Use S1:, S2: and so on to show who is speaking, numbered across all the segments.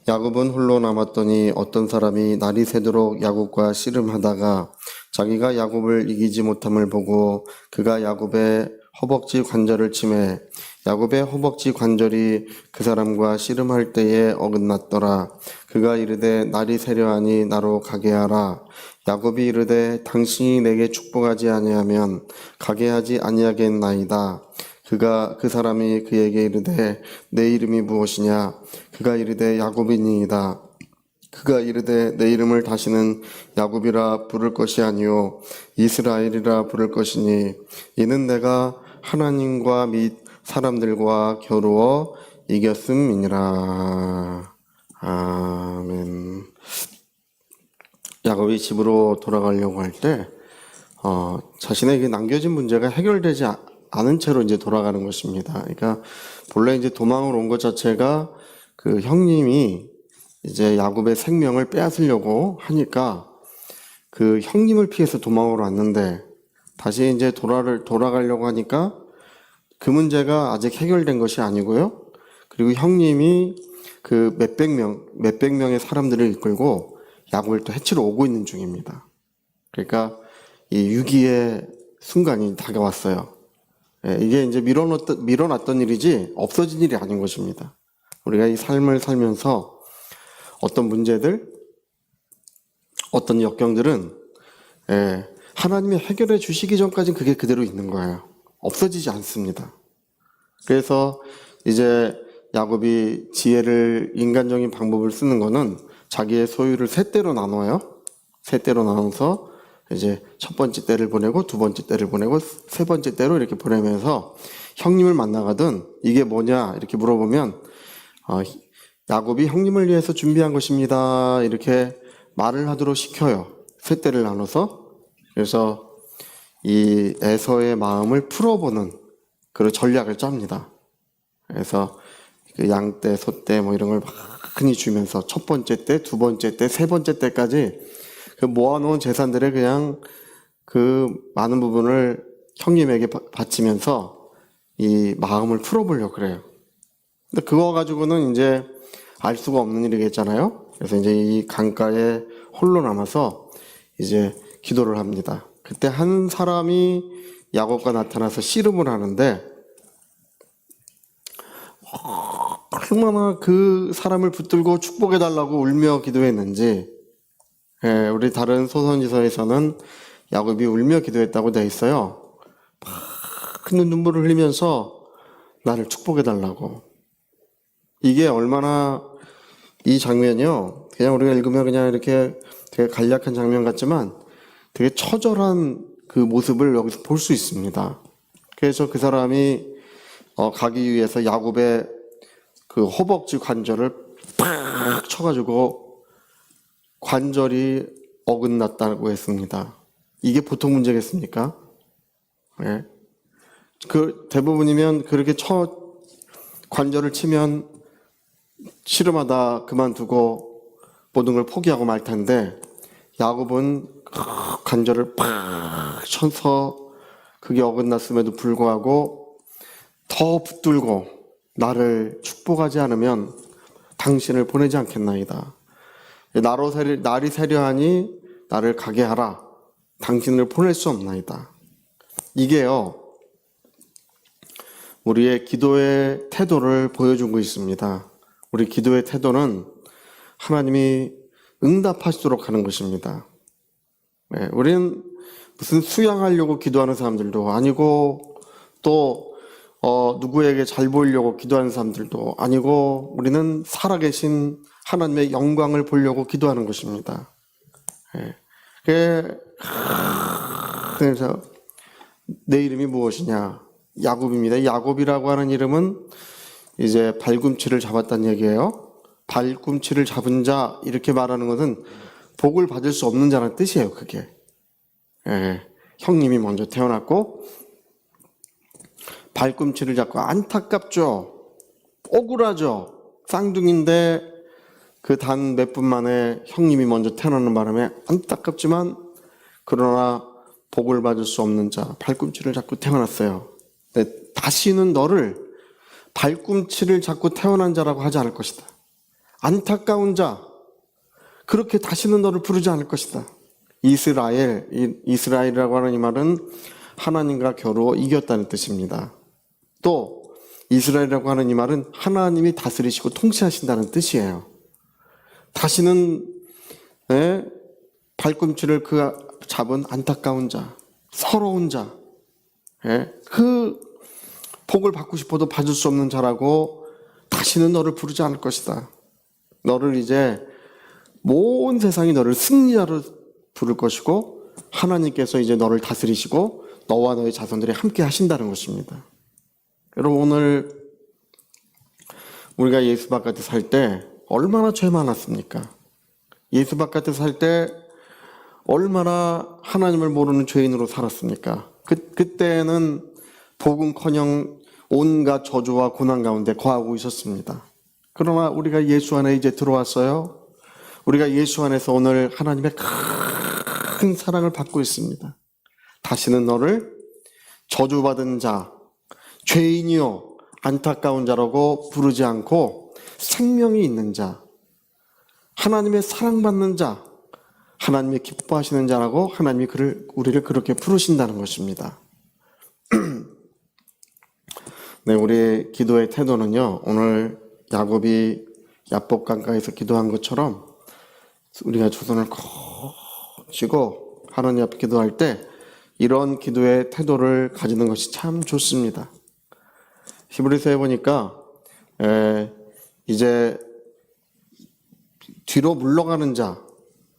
S1: 야곱은 홀로 남았더니 어떤 사람이 날이 새도록 야곱과 씨름하다가 자기가 야곱을 이기지 못함을 보고 그가 야곱의 허벅지 관절을 치매 야곱의 허벅지 관절이 그 사람과 씨름할 때에 어긋났더라. 그가 이르되 날이 새려하니 나로 가게 하라. 야곱이 이르되 당신이 내게 축복하지 아니하면 가게 하지 아니하겠나이다. 그 사람이 그에게 이르되 내 이름이 무엇이냐? 그가 이르되 야곱이니이다. 그가 이르되 내 이름을 다시는 야곱이라 부를 것이 아니요 이스라엘이라 부를 것이니 이는 내가 하나님과 및 사람들과 겨루어 이겼음이니라. 아멘. 야곱이 집으로 돌아가려고 할 때 자신에게 남겨진 문제가 해결되지 않은 채로 이제 돌아가는 것입니다. 그러니까 본래 이제 도망을 온 것 자체가 그 형님이 이제 야곱의 생명을 빼앗으려고 하니까 그 형님을 피해서 도망을 왔는데 다시 이제 돌아가려고 하니까 그 문제가 아직 해결된 것이 아니고요. 그리고 형님이 그 몇백 명의 사람들을 이끌고 야곱을 또 해치러 오고 있는 중입니다. 그러니까 이 위기의 순간이 다가왔어요. 이게 이제 밀어놨던 일이지 없어진 일이 아닌 것입니다. 우리가 이 삶을 살면서 어떤 문제들, 어떤 역경들은 하나님이 해결해 주시기 전까지는 그게 그대로 있는 거예요. 없어지지 않습니다. 그래서 이제 야곱이 인간적인 방법을 쓰는 거는 자기의 소유를 세 대로 나눠요. 세 대로 나눠서 이제 첫 번째 때를 보내고 두 번째 때를 보내고 세 번째 때로 이렇게 보내면서 형님을 만나거든 이게 뭐냐 이렇게 물어보면 야곱이 형님을 위해서 준비한 것입니다 이렇게 말을 하도록 시켜요. 세 때를 나눠서. 그래서 이 에서의 마음을 풀어보는 그런 전략을 짭니다. 그래서 그 양떼, 소떼 뭐 이런 걸 많이 주면서 첫 번째 때, 두 번째 때, 세 번째 때까지 그 모아놓은 재산들의 그냥 그 많은 부분을 형님에게 바치면서 이 마음을 풀어보려고 그래요. 근데 그거 가지고는 이제 알 수가 없는 일이겠잖아요. 그래서 이제 이 강가에 홀로 남아서 이제 기도를 합니다. 그때 한 사람이 야곱과 나타나서 씨름을 하는데 얼마나 그 사람을 붙들고 축복해달라고 울며 기도했는지 우리 다른 소선지서에서는 야곱이 울며 기도했다고 되어 있어요. 큰 눈물을 흘리면서 나를 축복해달라고. 이게 얼마나 이 장면이요. 그냥 우리가 읽으면 그냥 이렇게 되게 간략한 장면 같지만 되게 처절한 그 모습을 여기서 볼 수 있습니다. 그래서 그 사람이 가기 위해서 야곱의 그 허벅지 관절을 팍 쳐가지고 관절이 어긋났다고 했습니다. 이게 보통 문제겠습니까? 네. 그 대부분이면 그렇게 관절을 치면 씨름하다 그만두고 모든 걸 포기하고 말 텐데 야곱은 관절을 팍 쳐서 그게 어긋났음에도 불구하고 더 붙들고 나를 축복하지 않으면 당신을 보내지 않겠나이다. 날이 새려하니 나를 가게 하라. 당신을 보낼 수 없나이다. 이게요, 우리의 기도의 태도를 보여주고 있습니다. 우리 기도의 태도는 하나님이 응답하시도록 하는 것입니다. 우리는 무슨 수양하려고 기도하는 사람들도 아니고 또 누구에게 잘 보이려고 기도하는 사람들도 아니고 우리는 살아계신 하나님의 영광을 보려고 기도하는 것입니다. 그래서 내 이름이 무엇이냐? 야곱입니다. 야곱이라고 하는 이름은 이제 발꿈치를 잡았다는 얘기예요. 발꿈치를 잡은 자 이렇게 말하는 것은 복을 받을 수 없는 자라는 뜻이에요. 그게 형님이 먼저 태어났고 발꿈치를 잡고 안타깝죠. 억울하죠. 쌍둥이인데 그 단 몇 분 만에 형님이 먼저 태어나는 바람에 안타깝지만 그러나 복을 받을 수 없는 자 발꿈치를 잡고 태어났어요. 근데 다시는 너를 발꿈치를 잡고 태어난 자라고 하지 않을 것이다. 안타까운 자, 그렇게 다시는 너를 부르지 않을 것이다. 이스라엘이라고 하는 이 말은 하나님과 겨루어 이겼다는 뜻입니다. 또 이스라엘이라고 하는 이 말은 하나님이 다스리시고 통치하신다는 뜻이에요. 다시는 발꿈치를 잡은 안타까운 자, 서러운 자, 그 복을 받고 싶어도 받을 수 없는 자라고 다시는 너를 부르지 않을 것이다. 너를 이제 온 세상이 너를 승리자로 부를 것이고 하나님께서 이제 너를 다스리시고 너와 너의 자손들이 함께 하신다는 것입니다. 여러분, 오늘 우리가 예수 바깥에 살 때 얼마나 죄 많았습니까? 예수 바깥에 살 때 얼마나 하나님을 모르는 죄인으로 살았습니까? 그때는 복음커녕 온갖 저주와 고난 가운데 거하고 있었습니다. 그러나 우리가 예수 안에 이제 들어왔어요. 우리가 예수 안에서 오늘 하나님의 큰 사랑을 받고 있습니다. 다시는 너를 저주받은 자, 죄인이요 안타까운 자라고 부르지 않고 생명이 있는 자, 하나님의 사랑받는 자, 하나님이 기뻐하시는 자라고 하나님이 우리를 그렇게 부르신다는 것입니다. 네, 우리의 기도의 태도는요, 오늘 야곱이 야복강가에서 기도한 것처럼 우리가 두 손을 콕 쥐고 하나님 앞에 기도할 때 이런 기도의 태도를 가지는 것이 참 좋습니다. 히브리서에 보니까 이제 뒤로 물러가는 자,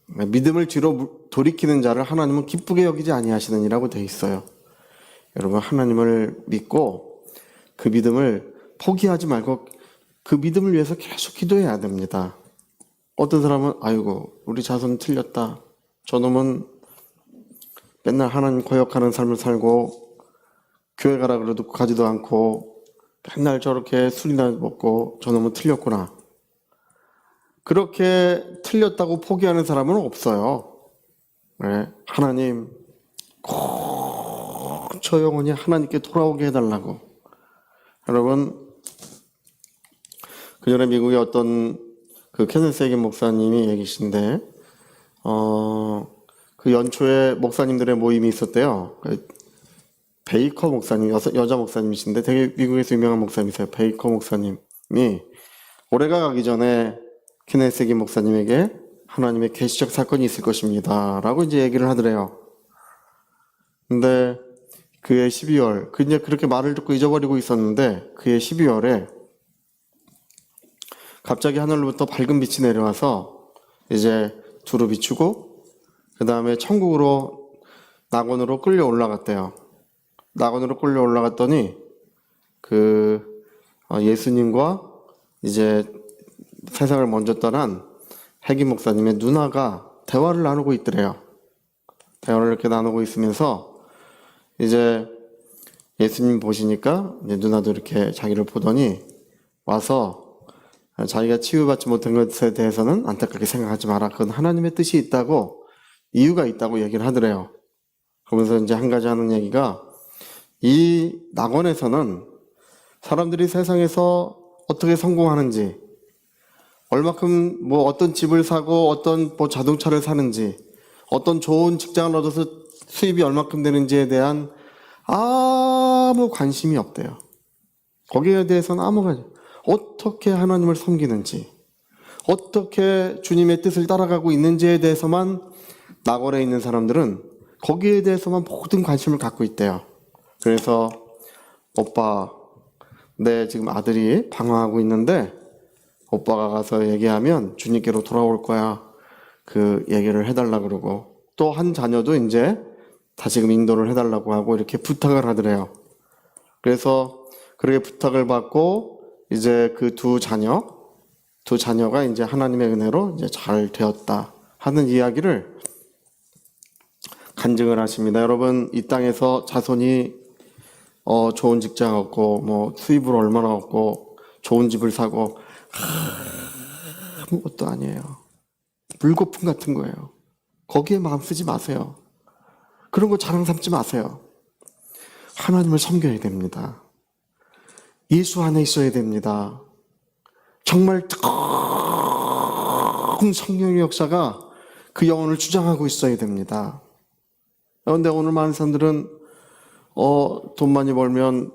S1: 믿음을 뒤로 돌이키는 자를 하나님은 기쁘게 여기지 아니하시느니라고 되어 있어요. 여러분, 하나님을 믿고 그 믿음을 포기하지 말고 그 믿음을 위해서 계속 기도해야 됩니다. 어떤 사람은 아이고 우리 자손 틀렸다, 저놈은 맨날 하나님 거역하는 삶을 살고 교회 가라 그래도 가지도 않고 맨날 저렇게 술이나 먹고 저놈은 틀렸구나, 그렇게 틀렸다고 포기하는 사람은 없어요. 하나님 꼭 저 영혼이 하나님께 돌아오게 해달라고. 여러분, 그전에 미국의 어떤 케네스 해긴 목사님이 계신데 그 연초에 목사님들의 모임이 있었대요. 베이커 목사님, 여자 목사님이신데 되게 미국에서 유명한 목사님이세요. 베이커 목사님이 올해가 가기 전에 케네스 해긴 목사님에게 하나님의 계시적 사건이 있을 것입니다 라고 이제 얘기를 하더래요. 근데 그해 12월, 이제 그렇게 말을 듣고 잊어버리고 있었는데 그해 12월에 갑자기 하늘로부터 밝은 빛이 내려와서 이제 두루 비추고 그 다음에 천국으로 낙원으로 끌려 올라갔대요. 낙원으로 끌려 올라갔더니 예수님과 이제 세상을 먼저 떠난 해긴 목사님의 누나가 대화를 나누고 있더래요. 대화를 이렇게 나누고 있으면서 이제 예수님 보시니까 이제 누나도 이렇게 자기를 보더니 와서 자기가 치유받지 못한 것에 대해서는 안타깝게 생각하지 마라. 그건 하나님의 뜻이 있다고, 이유가 있다고 얘기를 하더래요. 그러면서 이제 한 가지 하는 얘기가, 이 낙원에서는 사람들이 세상에서 어떻게 성공하는지, 얼마큼 어떤 집을 사고 어떤 자동차를 사는지, 어떤 좋은 직장을 얻어서 수입이 얼마큼 되는지에 대한 아무 관심이 없대요. 거기에 대해서는 아무 관심. 어떻게 하나님을 섬기는지, 어떻게 주님의 뜻을 따라가고 있는지에 대해서만 낙원에 있는 사람들은 거기에 대해서만 모든 관심을 갖고 있대요. 그래서 오빠, 내 지금 아들이 방황하고 있는데 오빠가 가서 얘기하면 주님께로 돌아올 거야. 그 얘기를 해달라 그러고, 또 한 자녀도 이제 다시금 인도를 해달라고 하고 이렇게 부탁을 하더래요. 그래서 그렇게 부탁을 받고 이제 그 두 자녀가 이제 하나님의 은혜로 이제 잘 되었다 하는 이야기를 간증을 하십니다. 여러분, 이 땅에서 자손이 좋은 직장 얻고 수입을 얼마나 얻고 좋은 집을 사고 아무것도 아니에요. 물거품 같은 거예요. 거기에 마음 쓰지 마세요. 그런 거 자랑 삼지 마세요. 하나님을 섬겨야 됩니다. 예수 안에 있어야 됩니다. 정말 성령의 역사가 그 영혼을 주장하고 있어야 됩니다. 그런데 오늘 많은 사람들은 돈 많이 벌면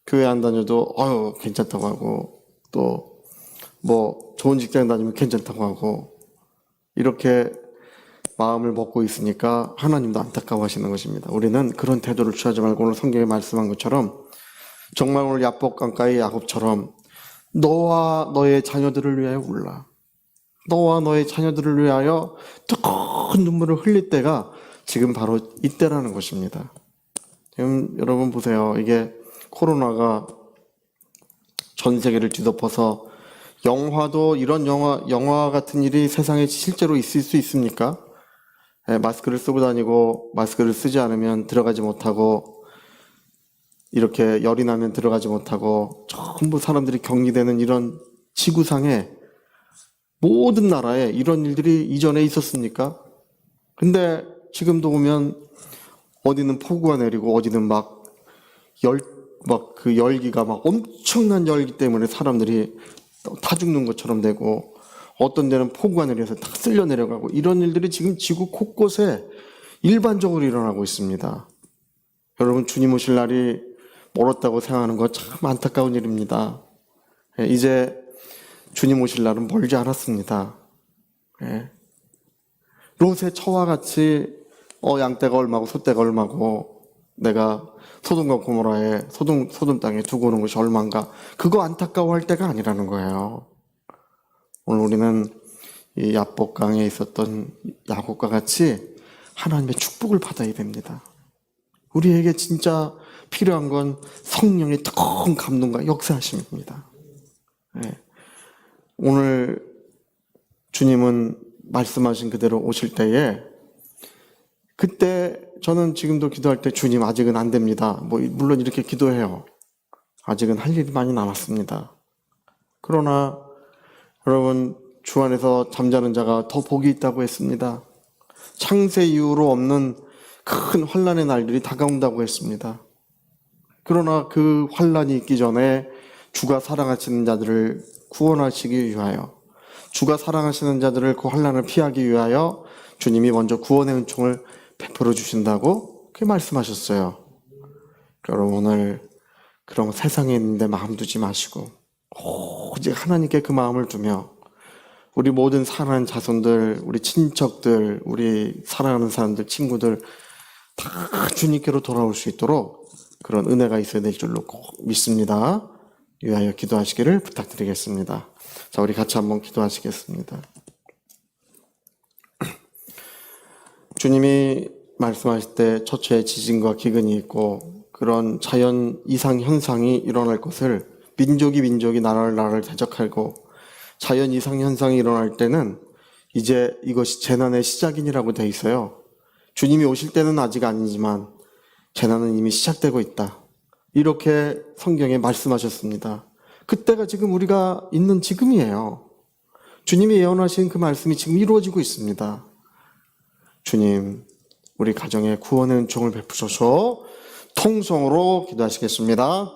S1: 교회 안 다녀도 괜찮다고 하고, 또 뭐 좋은 직장 다니면 괜찮다고 하고, 이렇게 마음을 먹고 있으니까 하나님도 안타까워하시는 것입니다. 우리는 그런 태도를 취하지 말고 오늘 성경에 말씀한 것처럼 정말 오늘 야복 강가의 야곱처럼 너와 너의 자녀들을 위하여 울라. 너와 너의 자녀들을 위하여 뜨거운 눈물을 흘릴 때가 지금 바로 이때라는 것입니다. 지금 여러분 보세요. 이게 코로나가 전 세계를 뒤덮어서 영화도 이런 영화 같은 일이 세상에 실제로 있을 수 있습니까? 마스크를 쓰고 다니고 마스크를 쓰지 않으면 들어가지 못하고 이렇게 열이 나면 들어가지 못하고 전부 사람들이 격리되는 이런 지구상에 모든 나라에 이런 일들이 이전에 있었습니까? 근데 지금도 보면 어디는 폭우가 내리고 어디는 그 열기가 엄청난 열기 때문에 사람들이 타 죽는 것처럼 되고 어떤 데는 폭우가 내려서 다 쓸려 내려가고 이런 일들이 지금 지구 곳곳에 일반적으로 일어나고 있습니다. 여러분 주님 오실 날이 멀었다고 생각하는 거 참 안타까운 일입니다. 이제 주님 오실 날은 멀지 않았습니다. 롯의 처와 같이 양떼가 얼마고 소떼가 얼마고 내가 소돔과 고모라에 소돔 땅에 두고 오는 것이 얼마인가, 그거 안타까워할 때가 아니라는 거예요. 오늘 우리는 이 야복강에 있었던 야곱과 같이 하나님의 축복을 받아야 됩니다. 우리에게 진짜 필요한 건 성령의 뜨거운 감동과 역사하심입니다. 오늘 주님은 말씀하신 그대로 오실 때에, 그때 저는 지금도 기도할 때 주님 아직은 안 됩니다. 물론 이렇게 기도해요. 아직은 할 일이 많이 남았습니다. 그러나 여러분 주 안에서 잠자는 자가 더 복이 있다고 했습니다. 창세 이후로 없는 큰 환난의 날들이 다가온다고 했습니다. 그러나 그 환난이 있기 전에 주가 사랑하시는 자들을 구원하시기 위하여, 주가 사랑하시는 자들을 그 환난을 피하기 위하여 주님이 먼저 구원의 은총을 베풀어 주신다고 그렇게 말씀하셨어요. 여러분 오늘 그런 세상에 있는데 마음 두지 마시고 오직 하나님께 그 마음을 두며 우리 모든 사랑하는 자손들, 우리 친척들, 우리 사랑하는 사람들, 친구들 다 주님께로 돌아올 수 있도록 그런 은혜가 있어야 될 줄로 꼭 믿습니다. 위하여 기도하시기를 부탁드리겠습니다. 자, 우리 같이 한번 기도하시겠습니다. 주님이 말씀하실 때 처처에 지진과 기근이 있고 그런 자연 이상 현상이 일어날 것을, 민족이 나라를 대적하고 자연 이상 현상이 일어날 때는 이제 이것이 재난의 시작이라고 돼 있어요. 주님이 오실 때는 아직 아니지만 재난은 이미 시작되고 있다, 이렇게 성경에 말씀하셨습니다. 그때가 지금 우리가 있는 지금이에요. 주님이 예언하신 그 말씀이 지금 이루어지고 있습니다. 주님, 우리 가정에 구원의 은총을 베푸셔서 통성으로 기도하시겠습니다.